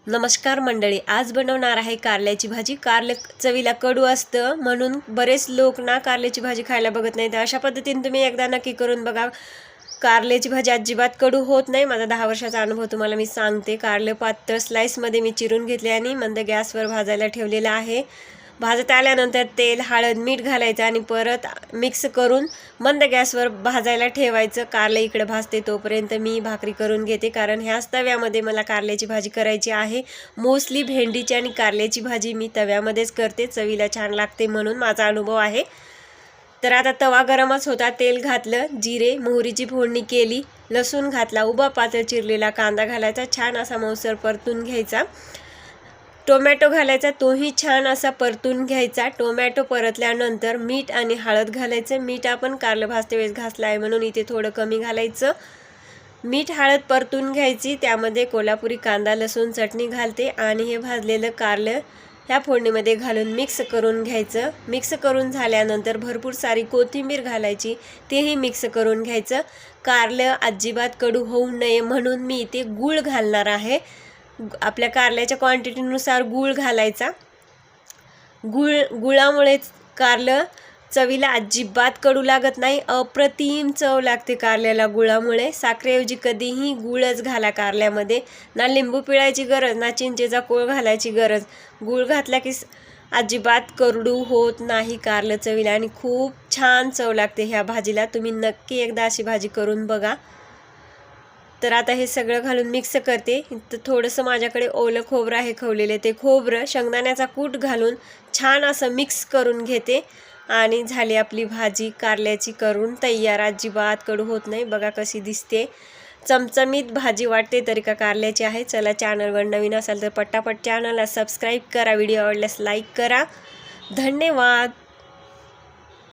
नमस्कार मंडळी, आज बनवणार आहे कारल्याची भाजी। कारले चवीला कडू असतं म्हणून बरेच लोक ना कारल्याची भाजी खायला बघत नाहीत। अशा पद्धतीने तुम्ही एकदा नक्की करून बघा। कारल्याची भाजी अजिबात कडू होत नाही। माझा 10 वर्षाचा अनुभव तुम्हाला मी सांगते। कारले पातळ स्लाइसमध्ये मी चिरून घेतले आणि मंद गॅसवर भाजायला ठेवलेला आहे। भाजत आल्यानंतर तेल, हळद, मीठ घालायचं आणि परत मिक्स करून मंद गॅसवर भाजायला ठेवायचं। कारले इकडे भाजते तोपर्यंत मी भाकरी करून घेते, कारण ह्याच तव्यामध्ये मला कारल्याची भाजी करायची आहे। मोस्टली भेंडीची आणि कारल्याची भाजी मी तव्यामध्येच करते, चवीला छान लागते म्हणून माझा अनुभव आहे। तर आता तवा गरमच होता, तेल घातलं, जिरे मोहरीची फोडणी केली, लसूण घातला, उभा पातळ चिरलेला कांदा घालायचा, छान असा मऊसर परतून घ्यायचा। टोमॅटो घालायचा, तोही छान असा परतून घ्यायचा। टोमॅटो परतल्यानंतर मीठ आणि हळद घालायचं। मीठ आपण कारलं भाजते वेळेस घातलं आहे म्हणून इथे थोडं कमी घालायचं। मीठ हळद परतून घ्यायची, त्यामध्ये कोल्हापुरी कांदा, लसूण, चटणी घालते आणि हे भाजलेलं कारलं ह्या फोडणीमध्ये घालून मिक्स करून घ्यायचं। मिक्स करून झाल्यानंतर भरपूर सारी कोथिंबीर घालायची, तेही मिक्स करून घ्यायचं। कारलं अजिबात कडू होऊ नये म्हणून मी इथे गूळ घालणार आहे। आपल्या कारल्याच्या क्वांटिटीनुसार गूळ घालायचा। गुळामुळे कारलं चवीला अजिबात कडू लागत नाही, अप्रतिम चव लागते कारल्याला गुळामुळे। साखरेऐवजी कधीही गूळच घाला कारल्यामध्ये, ना लिंबू पिळायची गरज ना चिंचेचा कोळ घालायची गरज। गूळ घातला की अजिबात कडू होत नाही कारलं चवीला आणि खूप छान चव लागते ह्या भाजीला। तुम्ही नक्की एकदा अशी भाजी करून बघा। तर आता हे सगळं घालून मिक्स करते। तर थोडंसं माझ्याकडे ओलं खोबरं आहे खवलेले, ते खोबरं शेंगदाण्याचा कूट घालून छान असं मिक्स करून घेते आणि झाली आपली भाजी कारल्याची करून तयार। अजिबात कडू होत नाही, बघा कशी दिसते, चमचमीत भाजी वाटते तरी का कारल्याची आहे। चला, चॅनलवर नवीन असाल तर पटापट चॅनलला सबस्क्राईब करा, व्हिडिओ आवडल्यास लाईक करा। धन्यवाद।